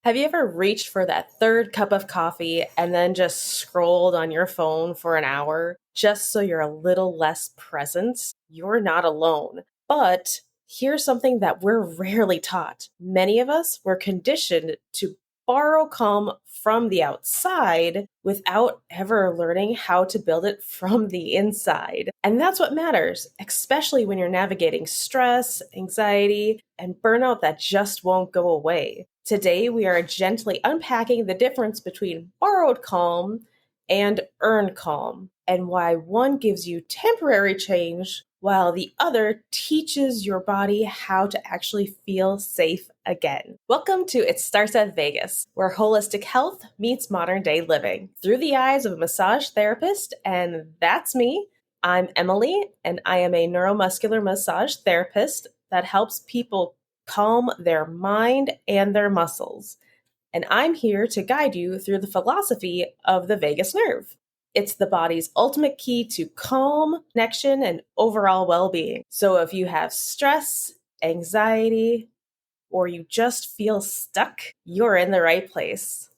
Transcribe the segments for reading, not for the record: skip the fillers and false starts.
Have you ever reached for that third cup of coffee and then just scrolled on your phone for an hour just so you're a little less present? You're not alone. But here's something that we're rarely taught. Many of us were conditioned to borrow calm from the outside without ever learning how to build it from the inside. And that's what matters, especially when you're navigating stress, anxiety, and burnout that just won't go away. Today, we are gently unpacking the difference between borrowed calm and earned calm, and why one gives you temporary change while the other teaches your body how to actually feel safe again. Welcome to It Starts at Vegas, where holistic health meets modern day living through the eyes of a massage therapist, and that's me. I'm Emily, and I am a neuromuscular massage therapist that helps people calm their mind and their muscles. And I'm here to guide you through the philosophy of the vagus nerve. It's the body's ultimate key to calm, connection, and overall well being. So if you have stress, anxiety, or you just feel stuck, you're in the right place.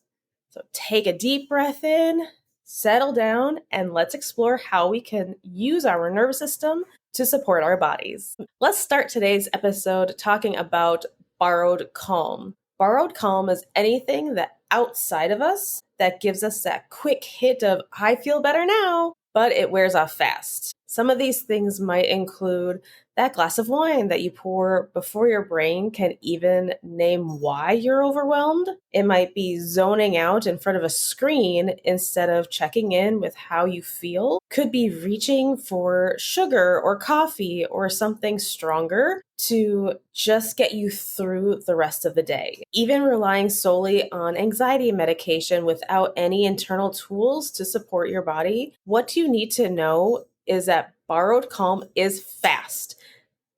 So take a deep breath in, settle down, and let's explore how we can use our nervous system to support our bodies. Let's start today's episode talking about borrowed calm. Borrowed calm is anything that outside of us that gives us that quick hit of, I feel better now, but it wears off fast. Some of these things might include that glass of wine that you pour before your brain can even name why you're overwhelmed. It might be zoning out in front of a screen instead of checking in with how you feel. Could be reaching for sugar or coffee or something stronger to just get you through the rest of the day. Even relying solely on anxiety medication without any internal tools to support your body, what you need to know is that borrowed calm is fast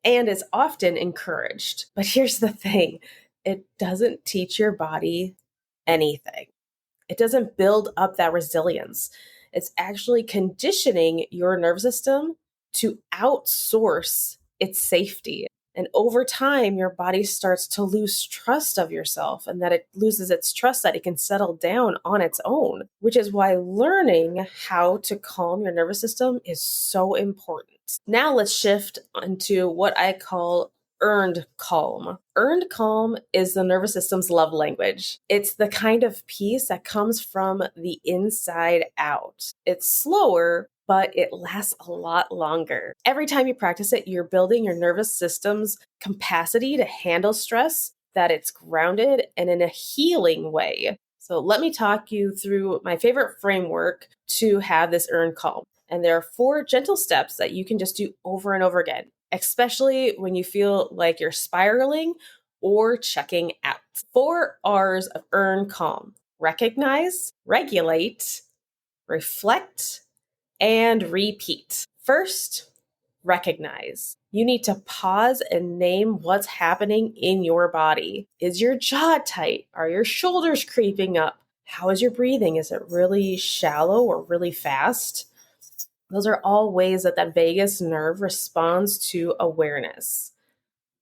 and is often encouraged. But here's the thing, it doesn't teach your body anything. It doesn't build up that resilience. It's actually conditioning your nervous system to outsource its safety. And over time, your body starts to lose trust of yourself, and that it loses its trust that it can settle down on its own, which is why learning how to calm your nervous system is so important. Now let's shift onto what I call earned calm. Earned calm is the nervous system's love language. It's the kind of peace that comes from the inside out. It's slower, but it lasts a lot longer. Every time you practice it, you're building your nervous system's capacity to handle stress, that it's grounded and in a healing way. So let me talk you through my favorite framework to have this earned calm. And there are 4 gentle steps that you can just do over and over again, especially when you feel like you're spiraling or checking out. 4 R's of earn calm: recognize, regulate, reflect, and repeat. First, recognize. You need to pause and name what's happening in your body. Is your jaw tight? Are your shoulders creeping up? How is your breathing? Is it really shallow or really fast? Those are all ways that vagus nerve responds to awareness.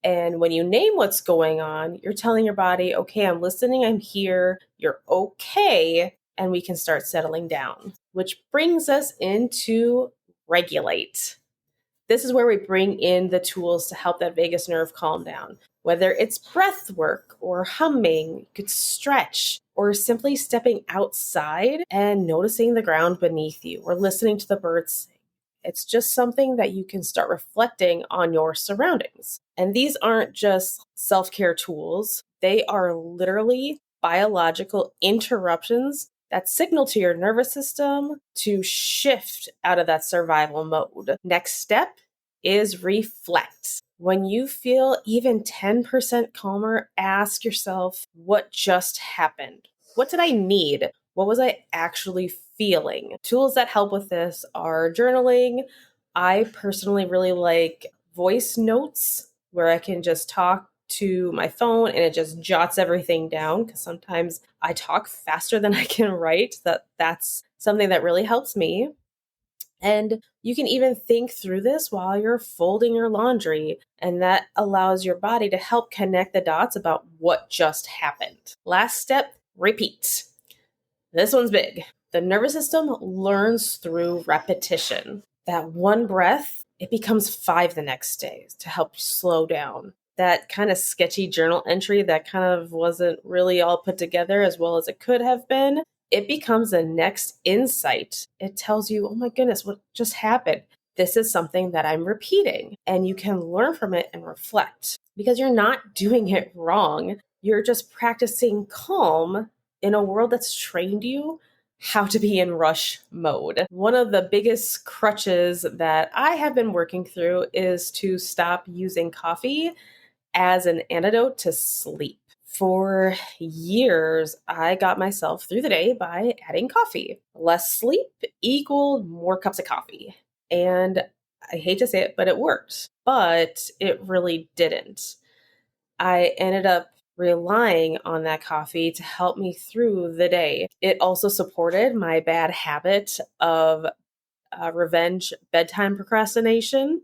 And when you name what's going on, you're telling your body, okay, I'm listening, I'm here, you're okay, and we can start settling down. Which brings us into regulate. This is where we bring in the tools to help that vagus nerve calm down. Whether it's breath work or humming, you could stretch, or simply stepping outside and noticing the ground beneath you or listening to the birds sing. It's just something that you can start reflecting on your surroundings. And these aren't just self-care tools. They are literally biological interruptions that signal to your nervous system to shift out of that survival mode. Next step is reflect. When you feel even 10% calmer, ask yourself, what just happened? What did I need? What was I actually feeling? Tools that help with this are journaling. I personally really like voice notes where I can just talk to my phone and it just jots everything down, because sometimes I talk faster than I can write. That's something that really helps me. And you can even think through this while you're folding your laundry, and that allows your body to help connect the dots about what just happened. Last step, repeat. This one's big. The nervous system learns through repetition. That one breath, it becomes five the next day to help slow down. That kind of sketchy journal entry that kind of wasn't really all put together as well as it could have been, it becomes the next insight. It tells you, oh my goodness, what just happened? This is something that I'm repeating. And you can learn from it and reflect because you're not doing it wrong. You're just practicing calm in a world that's trained you how to be in rush mode. One of the biggest crutches that I have been working through is to stop using coffee as an antidote to sleep. For years, I got myself through the day by adding coffee. Less sleep equaled more cups of coffee. And I hate to say it, but it worked. But it really didn't. I ended up relying on that coffee to help me through the day. It also supported my bad habit of revenge bedtime procrastination,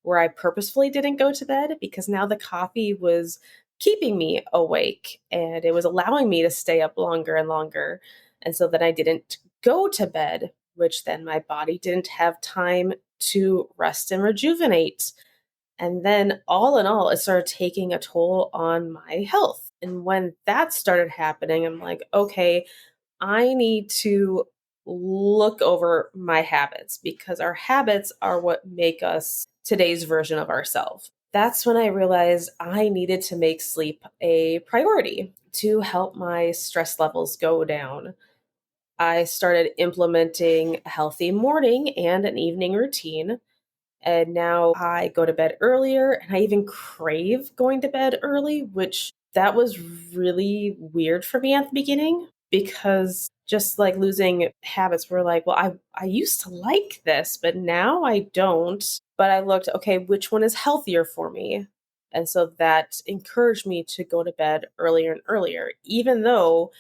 where I purposefully didn't go to bed because now the coffee was keeping me awake and it was allowing me to stay up longer and longer. And so that I didn't go to bed, which then my body didn't have time to rest and rejuvenate. And then all in all, it started taking a toll on my health. And when that started happening, I'm like, okay, I need to look over my habits because our habits are what make us today's version of ourselves. That's when I realized I needed to make sleep a priority to help my stress levels go down. I started implementing a healthy morning and an evening routine. And now I go to bed earlier and I even crave going to bed early, which that was really weird for me at the beginning because just like losing habits were like, well, I used to like this, but now I don't. But I looked, okay, which one is healthier for me? And so that encouraged me to go to bed earlier and earlier, even though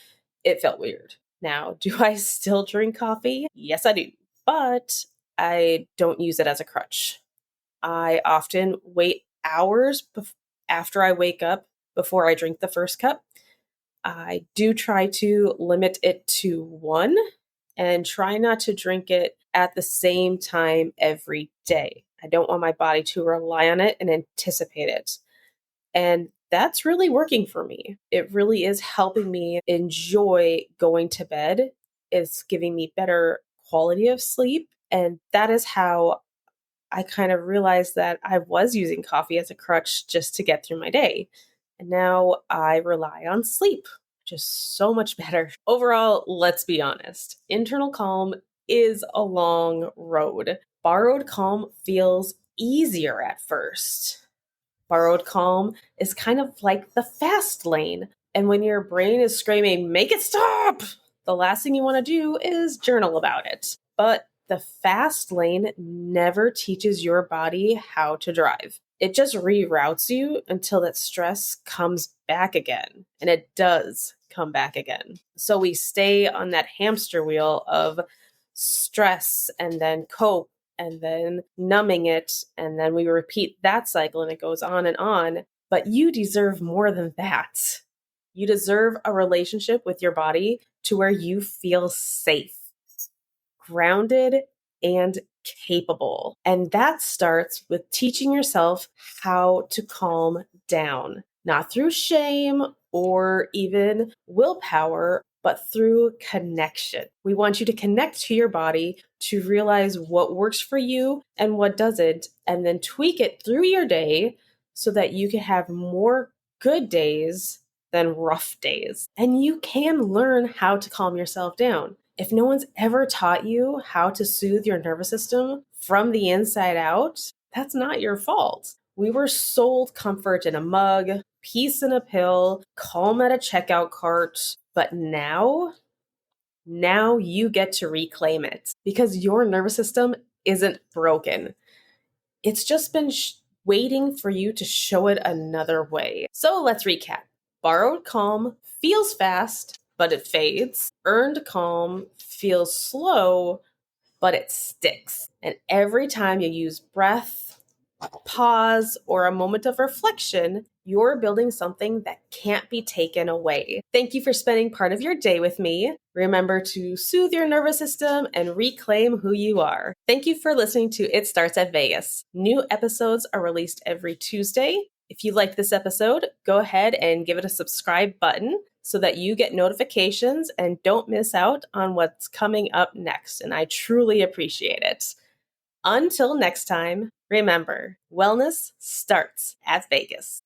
it felt weird. Now, do I still drink coffee? Yes, I do. But I don't use it as a crutch. I often wait hours after I wake up before I drink the first cup. I do try to limit it to one and try not to drink it at the same time every day. I don't want my body to rely on it and anticipate it. And that's really working for me. It really is helping me enjoy going to bed. It's giving me better quality of sleep. And that is how I kind of realized that I was using coffee as a crutch just to get through my day. And now I rely on sleep, which is so much better. Overall, let's be honest, internal calm is a long road. Borrowed calm feels easier at first. Borrowed calm is kind of like the fast lane. And when your brain is screaming, make it stop, the last thing you want to do is journal about it. But the fast lane never teaches your body how to drive. It just reroutes you until that stress comes back again. And it does come back again. So we stay on that hamster wheel of stress and then cope and then numbing it. And then we repeat that cycle and it goes on and on. But you deserve more than that. You deserve a relationship with your body to where you feel safe, grounded, and capable. And that starts with teaching yourself how to calm down, not through shame or even willpower, but through connection. We want you to connect to your body to realize what works for you and what doesn't, and then tweak it through your day so that you can have more good days than rough days. And you can learn how to calm yourself down. If no one's ever taught you how to soothe your nervous system from the inside out, that's not your fault. We were sold comfort in a mug, peace in a pill, calm at a checkout cart. But now you get to reclaim it because your nervous system isn't broken. It's just been waiting for you to show it another way. So let's recap. Borrowed calm feels fast, but it fades. Earned calm feels slow, but it sticks. And every time you use breath, pause, or a moment of reflection, you're building something that can't be taken away. Thank you for spending part of your day with me. Remember to soothe your nervous system and reclaim who you are. Thank you for listening to It Starts at Vegas. New episodes are released every Tuesday. If you liked this episode, go ahead and give it a subscribe button so that you get notifications and don't miss out on what's coming up next. And I truly appreciate it. Until next time, remember, wellness starts at Vegas.